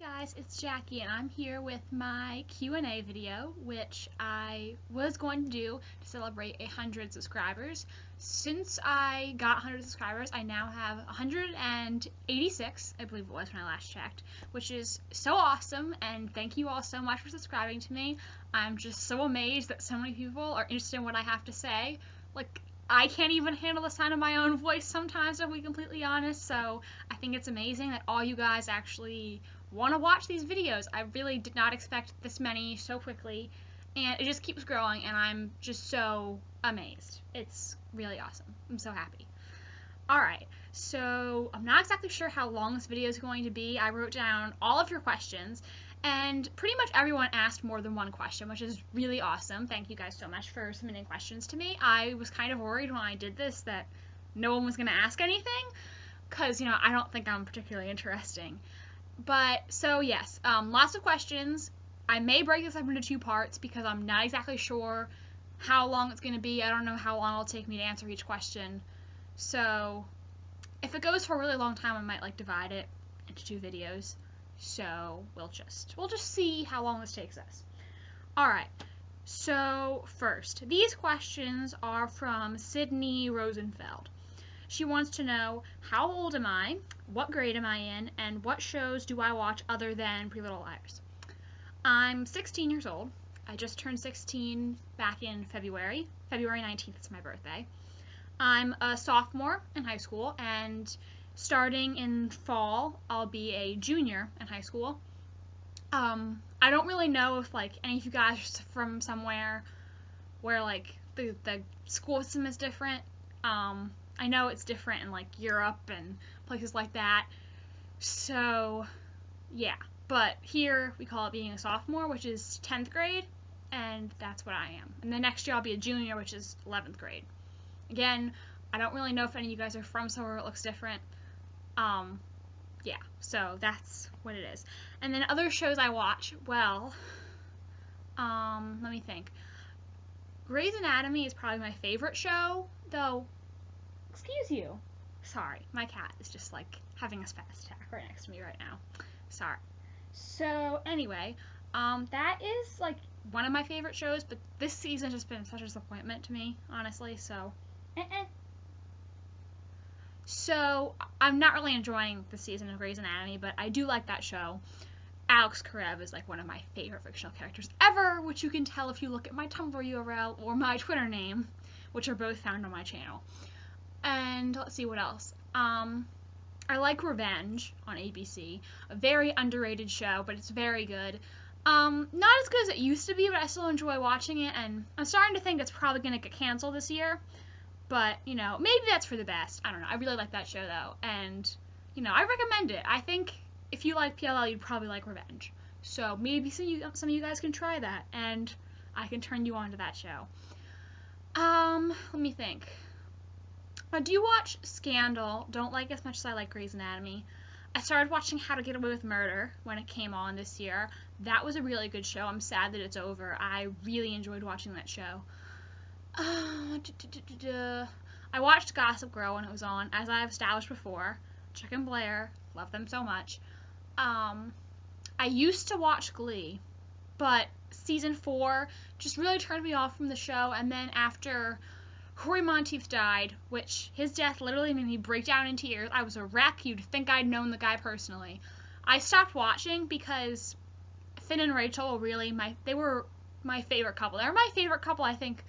Guys, it's Jackie and I'm here with my Q&A video, which I was going to do to celebrate 100 subscribers. Since I got 100 subscribers, I now have 186, I believe it was when I last checked, which is so awesome, and thank you all so much for subscribing to me. I'm just so amazed that so many people are interested in what I have to say. Like, I can't even handle the sound of my own voice sometimes, to be completely honest, so I think it's amazing that all you guys actually want to watch these videos. I really did not expect this many so quickly, and it just keeps growing, and I'm just so amazed. It's really awesome. I'm so happy. Alright, so I'm not exactly sure how long this video is going to be. I wrote down all of your questions, and pretty much everyone asked more than one question, which is really awesome. Thank you guys so much for submitting questions to me. I was kind of worried when I did this that no one was going to ask anything, because, you know, I don't think I'm particularly interesting. But, so yes, lots of questions. I may break this up into two parts because I'm not exactly sure how long it's going to be. I don't know how long it'll take me to answer each question. So, if it goes for a really long time, I might divide it into two videos. So, we'll just see how long this takes us. Alright, so first, these questions are from Sydney Rosenfeld. She wants to know, how old am I, what grade am I in, and what shows do I watch other than Pretty Little Liars? I'm 16 years old. I just turned 16 back in February. February 19th is my birthday. I'm a sophomore in high school, and starting in fall, I'll be a junior in high school. I don't really know if any of you guys are from somewhere where the school system is different. I know it's different in Europe and places like that. So, yeah. But here we call it being a sophomore, which is 10th grade, and that's what I am. And the next year I'll be a junior, which is 11th grade. Again, I don't really know if any of you guys are from somewhere it looks different. Yeah, so that's what it is. And then other shows I watch, well, let me think. Grey's Anatomy is probably my favorite show, though. Excuse you. Sorry, my cat is just having a spaz attack right next to me right now. Sorry. So anyway, that is one of my favorite shows, but this season has just been such a disappointment to me, honestly, so So I'm not really enjoying the season of Grey's Anatomy, but I do like that show. Alex Karev is one of my favorite fictional characters ever, which you can tell if you look at my Tumblr URL or my Twitter name, which are both found on my channel. And let's see what else. I like Revenge on ABC, a very underrated show, but it's very good. Not as good as it used to be, but I still enjoy watching it, and I'm starting to think it's probably going to get canceled this year. But, you know, maybe that's for the best. I don't know. I really like that show, though, and, you know, I recommend it. I think if you like PLL, you'd probably like Revenge. So maybe some of you guys can try that, and I can turn you on to that show. Let me think. I do watch Scandal. Don't like as much as I like Grey's Anatomy. I started watching How to Get Away with Murder when it came on this year. That was a really good show. I'm sad that it's over. I really enjoyed watching that show. I watched Gossip Girl when it was on, as I've established before. Chuck and Blair, love them so much. I used to watch Glee, but season 4 just really turned me off from the show, and then after Corey Monteith died, which his death literally made me break down in tears. I was a wreck. You'd think I'd known the guy personally. I stopped watching because Finn and Rachel they were my favorite couple. They're my favorite couple, I think,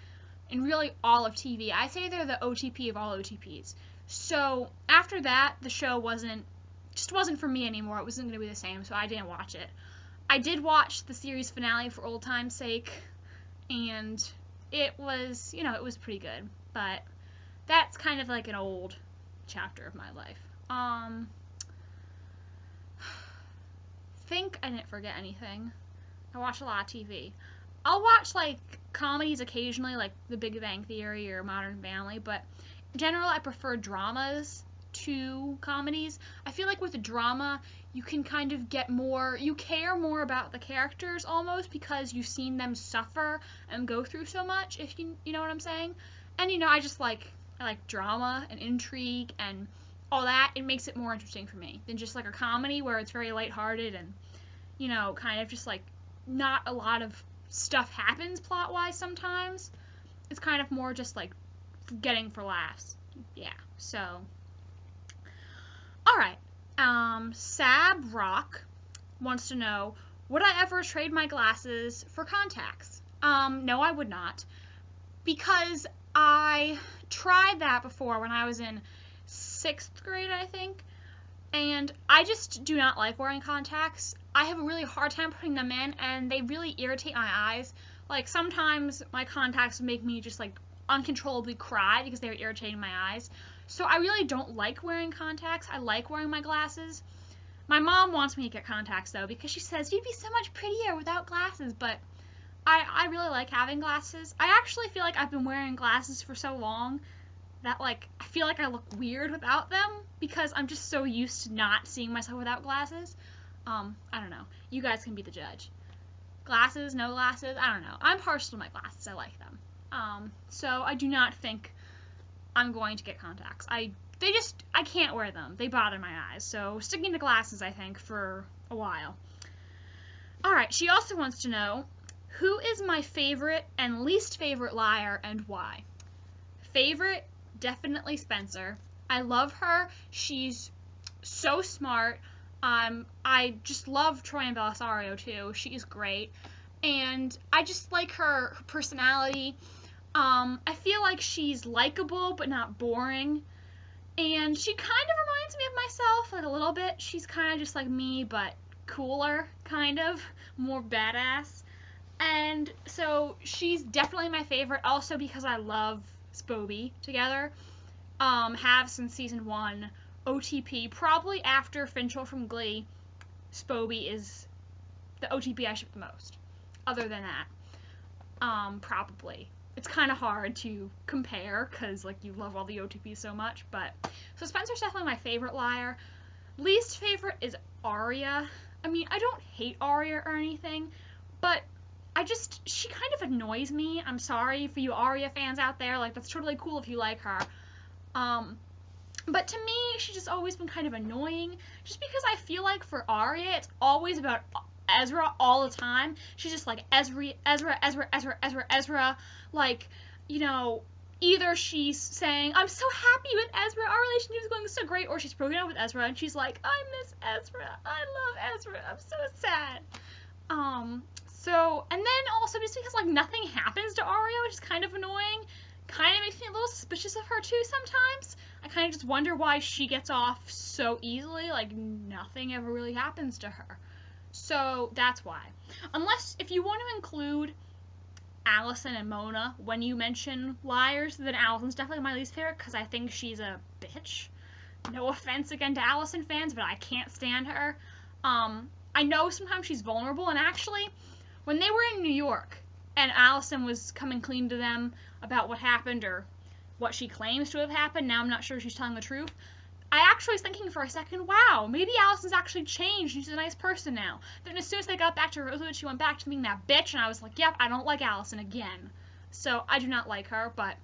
in really all of TV. I say they're the OTP of all OTPs. So after that, the show wasn't for me anymore. It wasn't going to be the same, so I didn't watch it. I did watch the series finale for old time's sake, and it was, you know, it was pretty good, but that's kind of an old chapter of my life. Think I didn't forget anything. I watch a lot of TV. I'll watch comedies occasionally, like The Big Bang Theory or Modern Family, but in general I prefer dramas to comedies. I feel like with a drama you can kind of get more, you care more about the characters almost because you've seen them suffer and go through so much, if you know what I'm saying. And you know, I like drama and intrigue and all that. It makes it more interesting for me than just a comedy where it's very lighthearted and you know, kind of just like not a lot of stuff happens plot-wise sometimes. It's kind of more just like getting for laughs. Yeah, so. Alright, Sab Rock wants to know, would I ever trade my glasses for contacts? No, I would not. Because I tried that before when I was in 6th grade, I think. And I just do not like wearing contacts. I have a really hard time putting them in, and they really irritate my eyes. Like, sometimes my contacts make me just, like, uncontrollably cry because they're irritating my eyes. So I really don't like wearing contacts. I like wearing my glasses. My mom wants me to get contacts, though, because she says, you'd be so much prettier without glasses, but I really like having glasses. I actually feel like I've been wearing glasses for so long that, like, I feel like I look weird without them because I'm just so used to not seeing myself without glasses. I don't know. You guys can be the judge. Glasses, no glasses, I don't know. I'm partial to my glasses. I like them. So I do not think I'm going to get contacts. I can't wear them. They bother my eyes. So sticking to glasses, I think, for a while. Alright, she also wants to know, who is my favorite and least favorite liar and why? Favorite, definitely Spencer. I love her. She's so smart. I just love Troian Bellisario too. She's great. And I just like her personality. I feel like she's likable but not boring. And she kind of reminds me of myself, like a little bit. She's kind of just like me, but cooler, kind of. More badass. And so she's definitely my favorite, also because I love Spoby together. Have since season 1. OTP, probably after Finchel from Glee, Spoby is the OTP I ship the most. Other than that, probably. It's kind of hard to compare because, like, you love all the OTPs so much, but so Spencer's definitely my favorite liar. Least favorite is Aria. I mean, I don't hate Aria or anything, but she kind of annoys me. I'm sorry for you Aria fans out there. Like, that's totally cool if you like her. But to me, she's just always been kind of annoying. Just because I feel like for Aria, it's always about Ezra all the time. She's just like, Ezra. Like, you know, either she's saying, I'm so happy with Ezra, our relationship is going so great, or she's broken up with Ezra, and she's like, I miss Ezra. I love Ezra. I'm so sad. And then also just because, like, nothing happens to Aria, which is kind of annoying, kind of makes me a little suspicious of her too sometimes. I kind of just wonder why she gets off so easily, like nothing ever really happens to her. So that's why. Unless, if you want to include Allison and Mona when you mention liars, then Allison's definitely my least favorite because I think she's a bitch. No offense again to Allison fans, but I can't stand her. I know sometimes she's vulnerable, and actually, when they were in New York, and Allison was coming clean to them about what happened, or what she claims to have happened, now I'm not sure if she's telling the truth, I actually was thinking for a second, wow, maybe Allison's actually changed, she's a nice person now. Then as soon as they got back to Rosewood, she went back to being that bitch, and I was like, yep, I don't like Allison again. So, I do not like her, but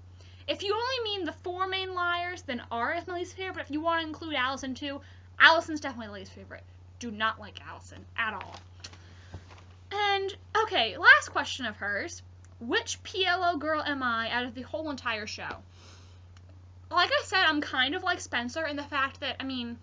if you only mean the 4 main liars, then Aria is my least favorite, but if you want to include Allison too, Allison's definitely the least favorite. Do not like Allison at all. And, okay, last question of hers. Which PLO girl am I out of the whole entire show? Like I said, I'm kind of like Spencer in the fact that, I mean,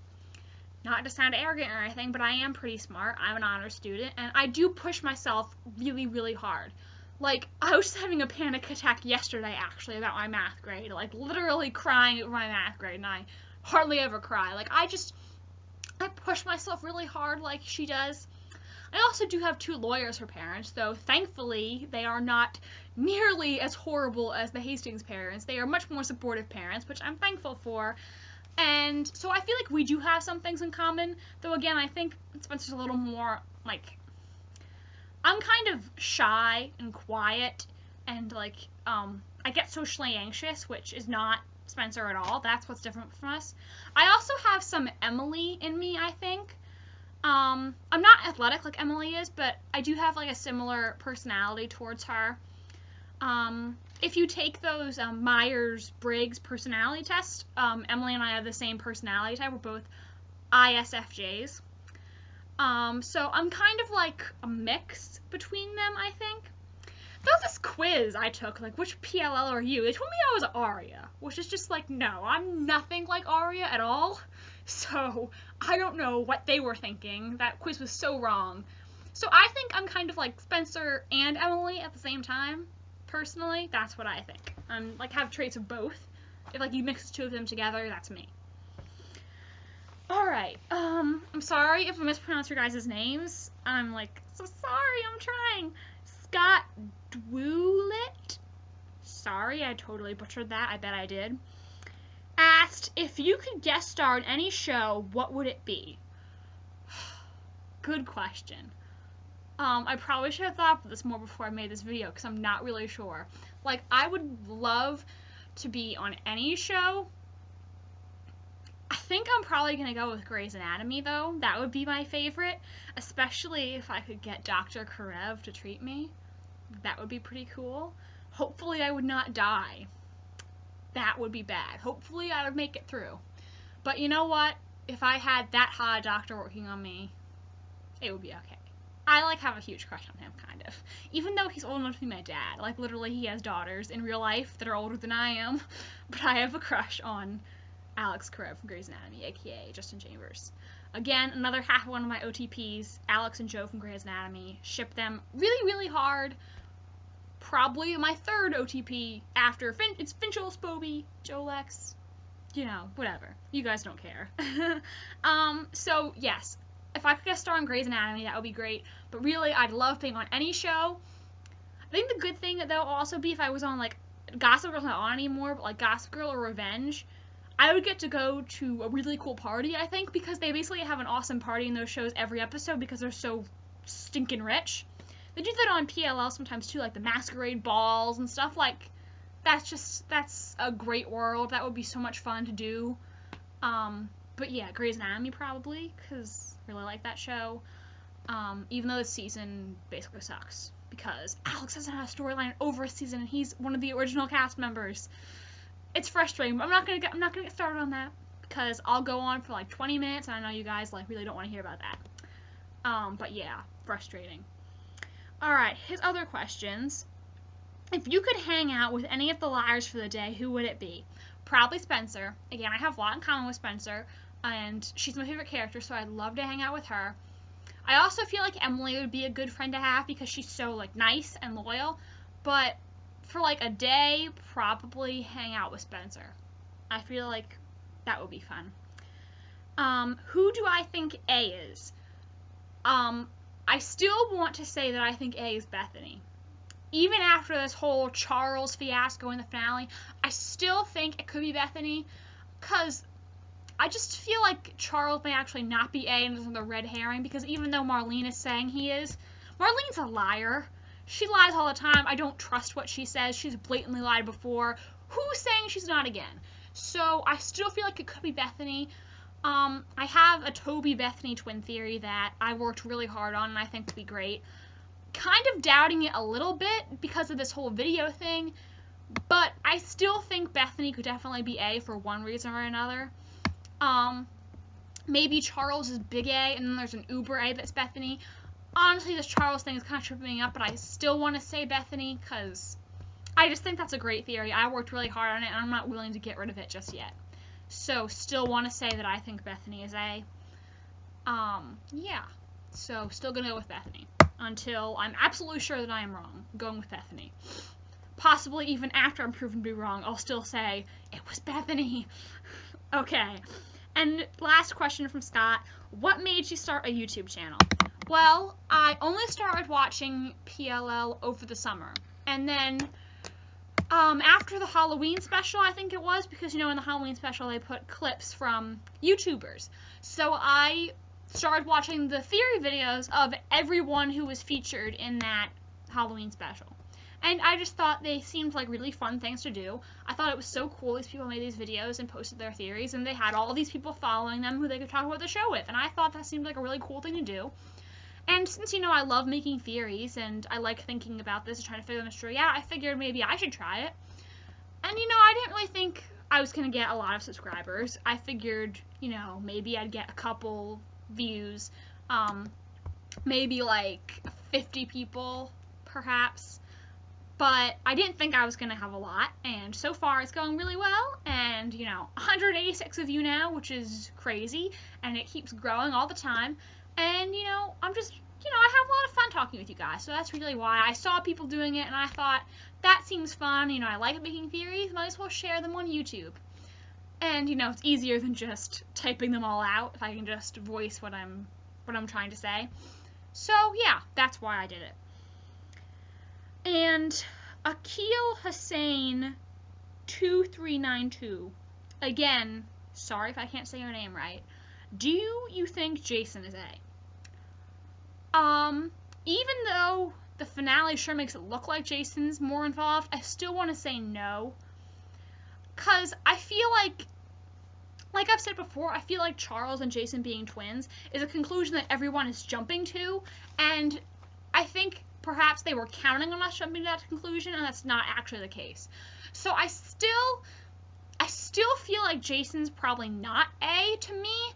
not to sound arrogant or anything, but I am pretty smart. I'm an honor student, and I do push myself really, really hard. Like, I was just having a panic attack yesterday, actually, about my math grade. Like, literally crying over my math grade, and I hardly ever cry. Like, I push myself really hard like she does. I also do have 2 lawyers for parents, though thankfully they are not nearly as horrible as the Hastings parents. They are much more supportive parents, which I'm thankful for. And so I feel like we do have some things in common, though again, I think Spencer's a little more, like, I'm kind of shy and quiet, and, like, I get socially anxious, which is not Spencer at all. That's what's different from us. I also have some Emily in me, I think. I'm not athletic like Emily is, but I do have, like, a similar personality towards her. If you take those Myers-Briggs personality tests, Emily and I have the same personality type. We're both ISFJs. So I'm kind of like a mix between them, I think. There was this quiz I took, like, which PLL are you? They told me I was Arya, which is just like, no, I'm nothing like Arya at all. So I don't know what they were thinking. That quiz was so wrong. So I think I'm kind of like Spencer and Emily at the same time. Personally, that's what I think. I'm like have traits of both. If like you mix the two of them together, that's me. Alright, I'm sorry if I mispronounce your guys' names. I'm like, so sorry, I'm trying. Scott Dwulit, sorry, I totally butchered that, I bet I did, asked, if you could guest star in any show, what would it be? Good question. I probably should have thought of this more before I made this video, because I'm not really sure. Like, I would love to be on any show. I think I'm probably going to go with Grey's Anatomy, though. That would be my favorite, especially if I could get Dr. Karev to treat me. That would be pretty cool. Hopefully I would not die. That would be bad. Hopefully I would make it through. But you know what? If I had that hot doctor working on me, it would be okay. I like have a huge crush on him, kind of. Even though he's old enough to be my dad. Like literally he has daughters in real life that are older than I am. But I have a crush on Alex Karev from Grey's Anatomy, aka Justin Chambers. Again, another half of one of my OTPs, Alex and Joe from Grey's Anatomy. Ship them really, really hard. Probably my third OTP after it's Finchel, Spoby, Joe Lex, you know, whatever. You guys don't care. So yes, if I could guest star on Grey's Anatomy, that would be great. But really, I'd love being on any show. I think the good thing that will also be if I was on like Gossip Girl's not on anymore, but like Gossip Girl or Revenge, I would get to go to a really cool party, I think, because they basically have an awesome party in those shows every episode because they're so stinking rich. They do that on PLL sometimes too, like the masquerade balls and stuff. Like, that's a great world. That would be so much fun to do. But yeah, Grey's Anatomy probably, because I really like that show. Even though this season basically sucks, because Alex hasn't had a storyline over a season, and he's one of the original cast members. It's frustrating, but I'm not gonna get started on that, because I'll go on for like 20 minutes, and I know you guys like really don't want to hear about that. But yeah, frustrating. Alright, his other questions. If you could hang out with any of the liars for the day, who would it be? Probably Spencer. Again, I have a lot in common with Spencer, and she's my favorite character, so I'd love to hang out with her. I also feel like Emily would be a good friend to have because she's so like nice and loyal, but for like a day, probably hang out with Spencer. I feel like that would be fun. Who do I think A is? I still want to say that I think A is Bethany. Even after this whole Charles fiasco in the finale, I still think it could be Bethany, because I just feel like Charles may actually not be A and is the red herring, because even though Marlene is saying he is, Marlene's a liar. She lies all the time. I don't trust what she says. She's blatantly lied before. Who's saying she's not again? So I still feel like it could be Bethany. I have a Toby Bethany twin theory that I worked really hard on and I think would be great. Kind of doubting it a little bit because of this whole video thing, but I still think Bethany could definitely be A for one reason or another. Maybe Charles is big A and then there's an uber A that's Bethany. Honestly, this Charles thing is kind of tripping me up, but I still want to say Bethany because I just think that's a great theory. I worked really hard on it and I'm not willing to get rid of it just yet. So, still want to say that I think Bethany is A. Yeah. So, still gonna go with Bethany. Until I'm absolutely sure that I am wrong. I'm going with Bethany. Possibly even after I'm proven to be wrong, I'll still say, it was Bethany. Okay. And last question from Scott. What made you start a YouTube channel? Well, I only started watching PLL over the summer. And then after the Halloween special, I think it was, because, you know, in the Halloween special they put clips from YouTubers. So I started watching the theory videos of everyone who was featured in that Halloween special. And I just thought they seemed like really fun things to do. I thought it was so cool these people made these videos and posted their theories, and they had all these people following them who they could talk about the show with. And I thought that seemed like a really cool thing to do. And since, you know, I love making theories and I like thinking about this and trying to figure the mystery out, I figured maybe I should try it. And, you know, I didn't really think I was going to get a lot of subscribers. I figured, you know, maybe I'd get a couple views. Maybe like 50 people, perhaps. But I didn't think I was going to have a lot, and so far it's going really well, and, 186 of you now, which is crazy, and it keeps growing all the time, and, I'm just, I have a lot of fun talking with you guys, so that's really why. I saw people doing it, and I thought, that seems fun, I like making theories, might as well share them on YouTube. And, it's easier than just typing them all out, if I can just voice what I'm trying to say. So, yeah, that's why I did it. And Akil Hussein 2392, again, sorry if I can't say your name right. Do you think Jason is A? Even though the finale sure makes it look like Jason's more involved, I still want to say no. 'Cause I feel like I've said before, I feel like Charles and Jason being twins is a conclusion that everyone is jumping to, and I think perhaps they were counting on us jumping to that conclusion, and that's not actually the case. So I still feel like Jason's probably not A to me.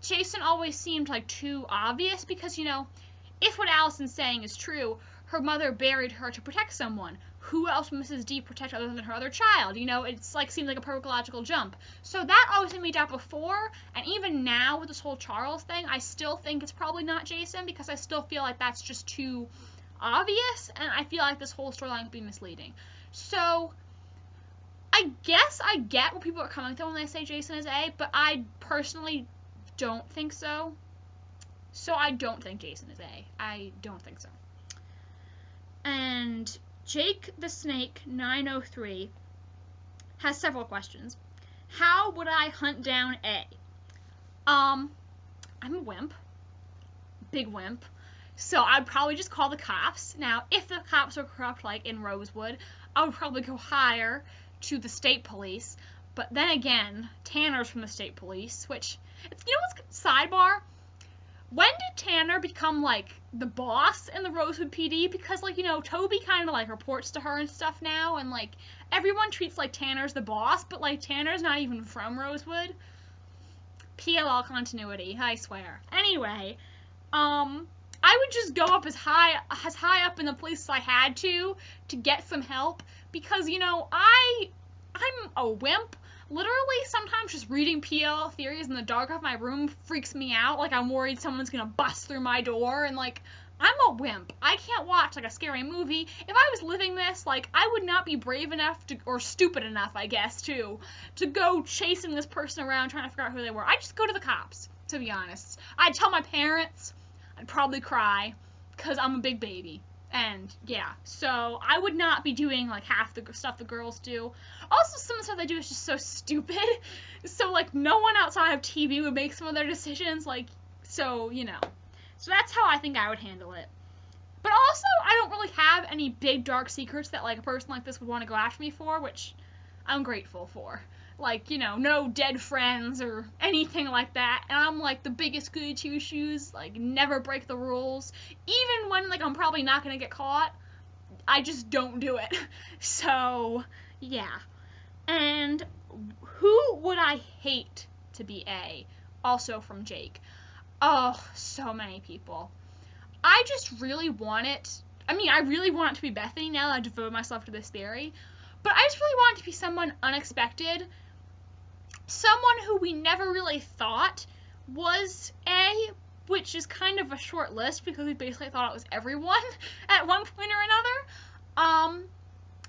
Jason always seemed like too obvious because, if what Allison's saying is true, her mother buried her to protect someone. Who else would Mrs. D protect other than her other child? It's seemed like a perfect logical jump. So that always made me doubt before, and even now with this whole Charles thing, I still think it's probably not Jason because I still feel like that's just too obvious, and I feel like this whole storyline could be misleading. So I guess I get where people are coming from when they say Jason is A, but I personally don't think so. So I don't think Jason is A. I don't think so. And Jake the Snake 903 has several questions. How would I hunt down A? I'm a wimp. Big wimp. So I'd probably just call the cops. Now, if the cops were corrupt, like in Rosewood, I would probably go higher to the state police. But then again, Tanner's from the state police, which, what's sidebar? When did Tanner become, the boss in the Rosewood PD? Because, Toby kind of, reports to her and stuff now, and, everyone treats, Tanner's the boss, but, Tanner's not even from Rosewood. PLL continuity, I swear. Anyway, I would just go up as high up in the police as I had to get some help, because, I'm a wimp. Literally, sometimes just reading PLL theories in the dark of my room freaks me out. I'm worried someone's gonna bust through my door, and, I'm a wimp. I can't watch, a scary movie. If I was living this, I would not be brave enough or stupid enough, I guess, to go chasing this person around trying to figure out who they were. I'd just go to the cops, to be honest. I'd tell my parents. I'd probably cry, because I'm a big baby. And, yeah, so I would not be doing, half the stuff the girls do. Also, some of the stuff they do is just so stupid. So, no one outside of TV would make some of their decisions, so, So that's how I think I would handle it. But also, I don't really have any big, dark secrets that, a person like this would want to go after me for, which I'm grateful for. No dead friends or anything like that. And I'm, the biggest goody two-shoes, never break the rules. Even when, I'm probably not gonna get caught, I just don't do it. So, yeah. And who would I hate to be A? Also from Jake. Oh, so many people. I just really want it. I really want it to be Bethany now that I devote myself to this theory. But I just really want it to be someone unexpected. Someone who we never really thought was A, which is kind of a short list because we basically thought it was everyone at one point or another.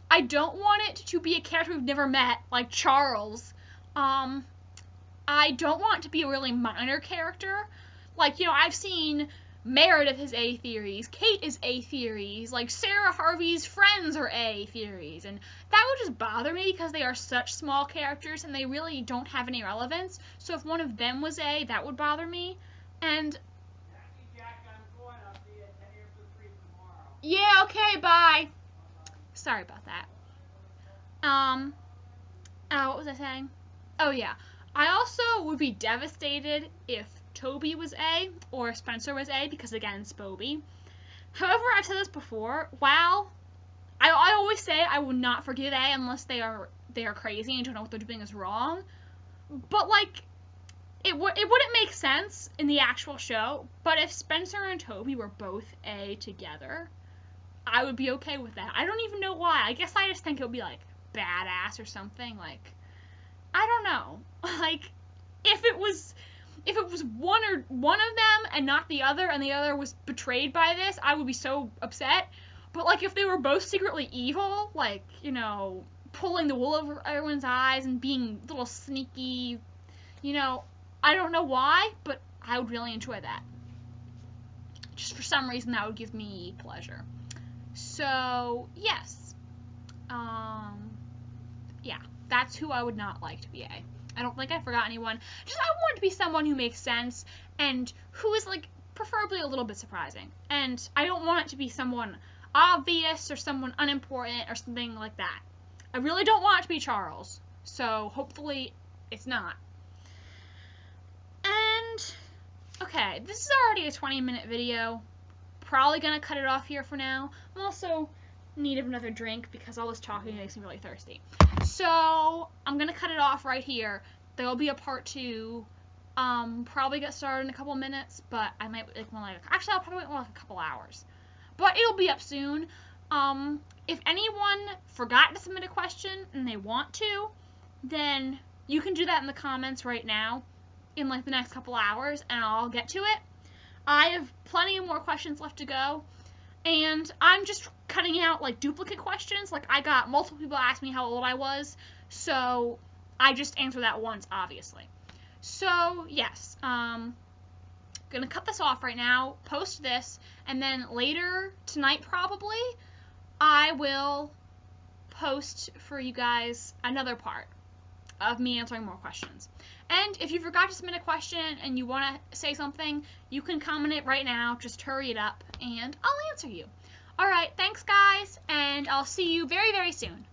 I don't want it to be a character we've never met, like Charles. I don't want it to be a really minor character. I've seen Meredith is A theories, Kate is A theories, Sarah Harvey's friends are A theories, and that would just bother me because they are such small characters and they really don't have any relevance. So if one of them was A, that would bother me. And yeah, okay, bye. Sorry about that. What was I saying? Oh yeah, I also would be devastated if Toby was A or Spencer was A, because again, Spoby. However, I've said this before, while I always say I will not forgive A unless they are crazy and don't know what they're doing is wrong. But it wouldn't make sense in the actual show, but if Spencer and Toby were both A together, I would be okay with that. I don't even know why. I guess I just think it would be like badass or something. Like, I don't know. Like, if it was one of them and not the other, and the other was betrayed by this, I would be so upset. But like, if they were both secretly evil, like, you know, pulling the wool over everyone's eyes and being a little sneaky, you know, I don't know why, but I would really enjoy that. Just for some reason, that would give me pleasure. So, yes. Yeah, that's who I would not like to be A. I don't think I forgot anyone. Just, I want to be someone who makes sense and who is, like, preferably a little bit surprising. And I don't want it to be someone obvious or someone unimportant or something like that. I really don't want it to be Charles. So, hopefully, it's not. And, okay, this is already a 20-minute video. Probably gonna cut it off here for now. I'm also in need of another drink because all this talking makes me really thirsty. So I'm gonna cut it off right here. There'll be a part 2. Probably get started in a couple minutes, but I might actually I'll probably wait like a couple hours. But it'll be up soon. If anyone forgot to submit a question and they want to, then you can do that in the comments right now in like the next couple hours and I'll get to it. I have plenty of more questions left to go, and I'm just cutting out like duplicate questions. Like, I got multiple people ask me how old I was, so I just answered that once, obviously. So yes, gonna cut this off right now, post this, and then later tonight probably I will post for you guys another part of me answering more questions. And if you forgot to submit a question and you want to say something, you can comment it right now. Just hurry it up and I'll answer you. Alright, thanks guys, and I'll see you very, very soon.